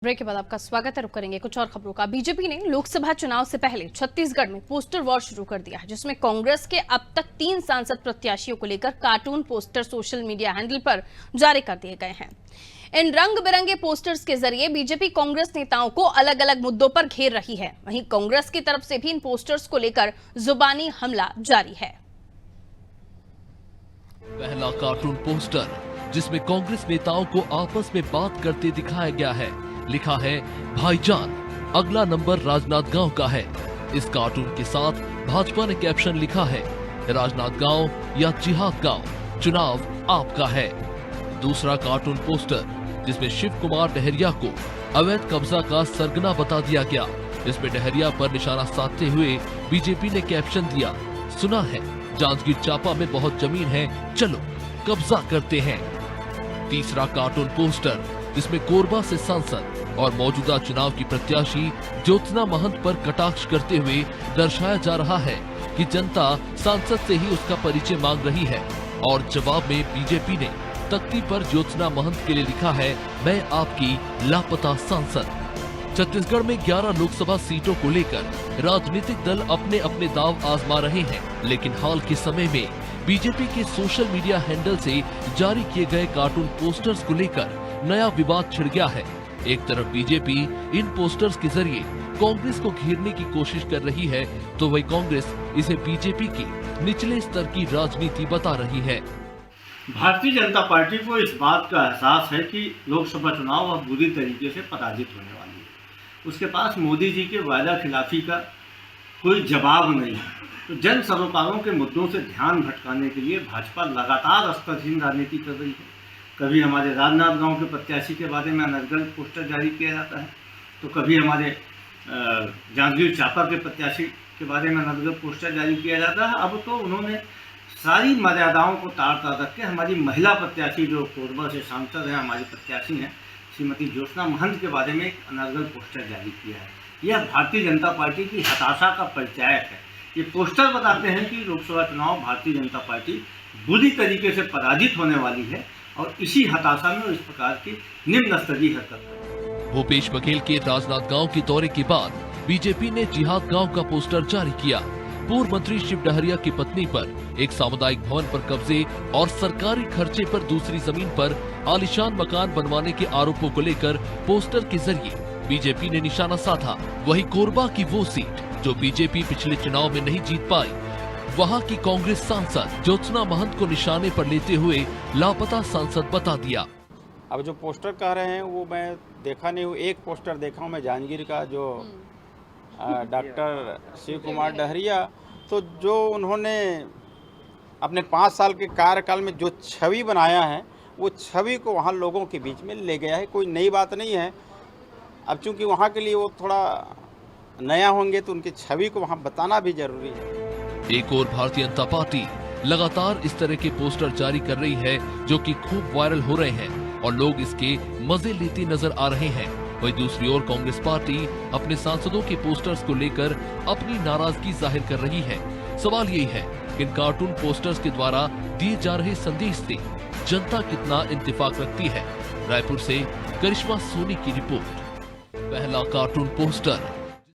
Break के बाद आपका स्वागत है। रुक करेंगे कुछ और खबरों का। बीजेपी ने लोकसभा चुनाव से पहले छत्तीसगढ़ में पोस्टर वॉर शुरू कर दिया है, जिसमें कांग्रेस के अब तक 3 सांसद प्रत्याशियों को लेकर cartoon poster social media handle पर जारी कर दिए गए हैं। इन रंग बिरंगे पोस्टर्स के जरिए बीजेपी कांग्रेस नेताओं को अलग अलग मुद्दों पर घेर रही है। वहीं कांग्रेस की तरफ से भी इन पोस्टर्स को लेकर जुबानी हमला जारी है। पहला कार्टून पोस्टर जिसमें कांग्रेस नेताओं को आपस में बात करते दिखाया गया है। लिखा है, भाईजान अगला नंबर राजनांदगांव का है। इस कार्टून के साथ भाजपा ने कैप्शन लिखा है, राजनांदगांव या जिहादगांव, चुनाव आपका है। दूसरा कार्टून पोस्टर जिसमें शिव कुमार डहरिया को अवैध कब्जा का सरगना बता दिया गया। इसमें डहरिया पर निशाना साधते हुए बीजेपी ने कैप्शन दिया, सुना है जांजगीर चांपा में बहुत जमीन है, चलो कब्जा करते हैं। तीसरा कार्टून पोस्टर जिसमें कोरबा से सांसद और मौजूदा चुनाव की प्रत्याशी ज्योत्सना महंत पर कटाक्ष करते हुए दर्शाया जा रहा है कि जनता सांसद से ही उसका परिचय मांग रही है, और जवाब में बीजेपी ने तख्ती पर ज्योत्सना महंत के लिए लिखा है, मैं आपकी लापता सांसद। छत्तीसगढ़ में 11 लोकसभा सीटों को लेकर राजनीतिक दल अपने अपने दांव आजमा रहे हैं, लेकिन हाल के समय में बीजेपी के सोशल मीडिया हैंडल से जारी किए गए कार्टून पोस्टर्स को लेकर नया विवाद छिड़ गया है। एक तरफ बीजेपी इन पोस्टर्स के जरिए कांग्रेस को घेरने की कोशिश कर रही है, तो वही कांग्रेस इसे बीजेपी की निचले स्तर की राजनीति बता रही है। भारतीय जनता पार्टी को इस बात का एहसास है कि लोकसभा चुनाव अब बुरी तरीके से पराजित होने वाली है। उसके पास मोदी जी के वायदा खिलाफी का कोई जवाब नहीं है। तो जन सरोकारों के मुद्दों से ध्यान भटकाने के लिए भाजपा लगातार स्तरहीन राजनीति कर रही है। कभी हमारे राजनांदगांव के प्रत्याशी के बारे में अनर्गल पोस्टर जारी किया जाता है, तो कभी हमारे जांजगीर चांपा के प्रत्याशी के बारे में अनर्गल पोस्टर जारी किया जाता है। अब तो उन्होंने सारी मर्यादाओं को तार रख के हमारी महिला प्रत्याशी जो कोरबा से सांसद हैं, हमारी प्रत्याशी हैं श्रीमती ज्योत्सना महंत के बारे में एक अनर्गल पोस्टर जारी किया है। यह भारतीय जनता पार्टी की हताशा का परिचायक है। ये पोस्टर बताते हैं कि लोकसभा चुनाव भारतीय जनता पार्टी बुरी तरीके से पराजित होने वाली है, और इसी हताशा में इस प्रकार की निम्न स्तरीय हरकत। भूपेश बघेल के राजनांदगांव के दौरे के बाद बीजेपी ने जिहादगांव का पोस्टर जारी किया। पूर्व मंत्री शिव डहरिया की पत्नी पर एक सामुदायिक भवन पर कब्जे और सरकारी खर्चे पर दूसरी जमीन पर आलीशान मकान बनवाने के आरोपों को लेकर पोस्टर के जरिए बीजेपी ने निशाना साधा। वहीं कोरबा की वो सीट जो बीजेपी पिछले चुनाव में नहीं जीत पाई, वहां की कांग्रेस सांसद ज्योत्सना महंत को निशाने पर लेते हुए लापता सांसद बता दिया। अब जो पोस्टर कह रहे हैं वो मैं देखा नहीं हूँ। एक पोस्टर देखा हूँ मैं जांजगीर का, जो डॉक्टर शिव कुमार डहरिया, तो जो उन्होंने अपने 5 साल के कार्यकाल में जो छवि बनाया है, वो छवि को वहाँ लोगों के बीच में ले गया है। कोई नई बात नहीं है। अब चूंकि वहाँ के लिए वो थोड़ा नया होंगे, तो उनकी छवि को वहाँ बताना भी जरूरी है। एक और भारतीय जनता पार्टी लगातार इस तरह के पोस्टर जारी कर रही है, जो कि खूब वायरल हो रहे हैं और लोग इसके मजे लेते नजर आ रहे हैं। वहीं दूसरी ओर कांग्रेस पार्टी अपने सांसदों के पोस्टर्स को लेकर अपनी नाराजगी जाहिर कर रही है। सवाल यही है कि इन कार्टून पोस्टर्स के द्वारा दिए जा रहे संदेश से जनता कितना इंतफाक रखती है। रायपुर से करिश्मा सोनी की रिपोर्ट। पहला कार्टून पोस्टर